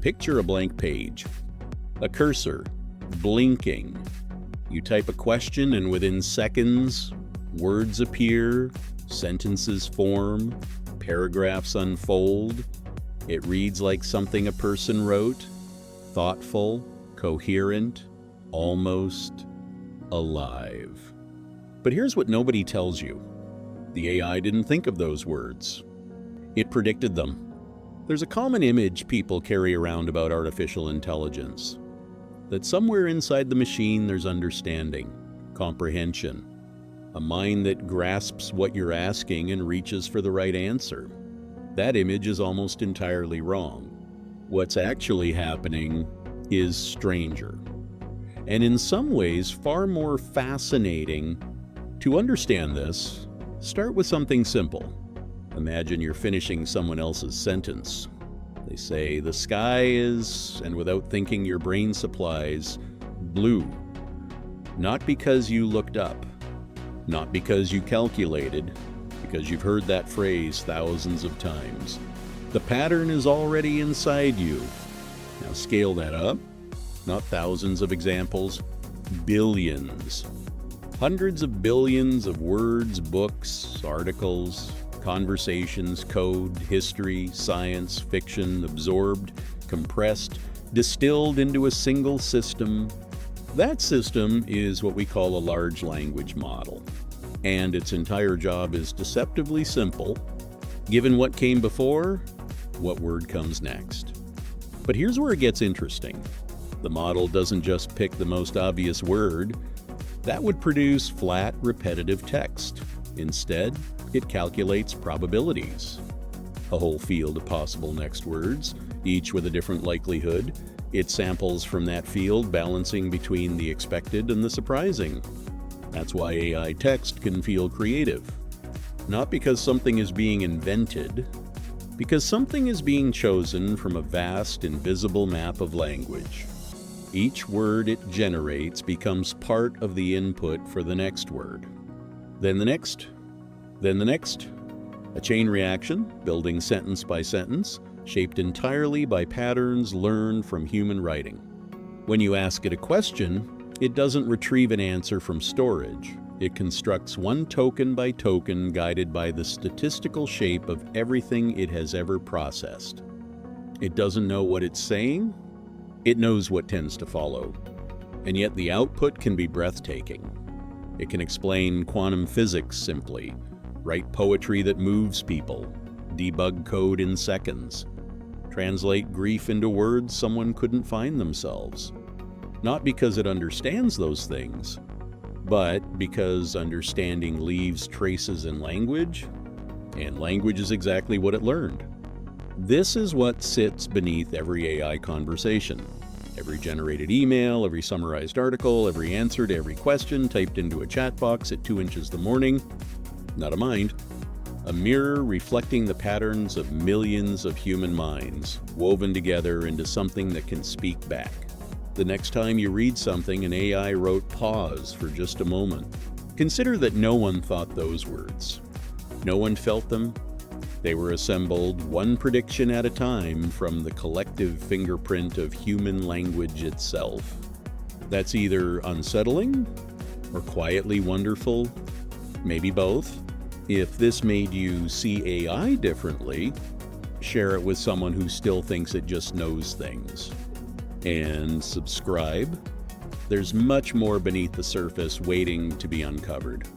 Picture a blank page, a cursor blinking. You type a question and within seconds, words appear, sentences form, paragraphs unfold. It reads like something a person wrote, thoughtful, coherent, almost alive. But here's what nobody tells you. The AI didn't think of those words. It predicted them. There's a common image people carry around about artificial intelligence, that somewhere inside the machine there's understanding, comprehension, a mind that grasps what you're asking and reaches for the right answer. That image is almost entirely wrong. What's actually happening is stranger, and in some ways far more fascinating. To understand this, start with something simple. Imagine you're finishing someone else's sentence. They say, "The sky is," and without thinking your brain supplies, "blue." Not because you looked up, not because you calculated, because you've heard that phrase thousands of times. The pattern is already inside you. Now scale that up. Not thousands of examples, billions. Hundreds of billions of words, books, articles, conversations, code, history, science, fiction, absorbed, compressed, distilled into a single system. That system is what we call a large language model. And its entire job is deceptively simple. Given what came before, what word comes next? But here's where it gets interesting. The model doesn't just pick the most obvious word. That would produce flat, repetitive text. Instead, it calculates probabilities. A whole field of possible next words, each with a different likelihood. It samples from that field, balancing between the expected and the surprising. That's why AI text can feel creative. Not because something is being invented, because something is being chosen from a vast, invisible map of language. Each word it generates becomes part of the input for the next word. Then the next. Then the next. A chain reaction, building sentence by sentence, shaped entirely by patterns learned from human writing. When you ask it a question, it doesn't retrieve an answer from storage. It constructs one token by token, guided by the statistical shape of everything it has ever processed. It doesn't know what it's saying. It knows what tends to follow. And yet the output can be breathtaking. It can explain quantum physics simply, write poetry that moves people, debug code in seconds, translate grief into words someone couldn't find themselves. Not because it understands those things, but because understanding leaves traces in language, and language is exactly what it learned. This is what sits beneath every AI conversation. Every generated email, every summarized article, every answer to every question typed into a chat box at 2 inches the morning. Not a mind. A mirror reflecting the patterns of millions of human minds, woven together into something that can speak back. The next time you read something, an AI wrote "pause" for just a moment. Consider that no one thought those words. No one felt them. They were assembled one prediction at a time from the collective fingerprint of human language itself. That's either unsettling or quietly wonderful, maybe both. If this made you see AI differently, share it with someone who still thinks it just knows things. And subscribe. There's much more beneath the surface waiting to be uncovered.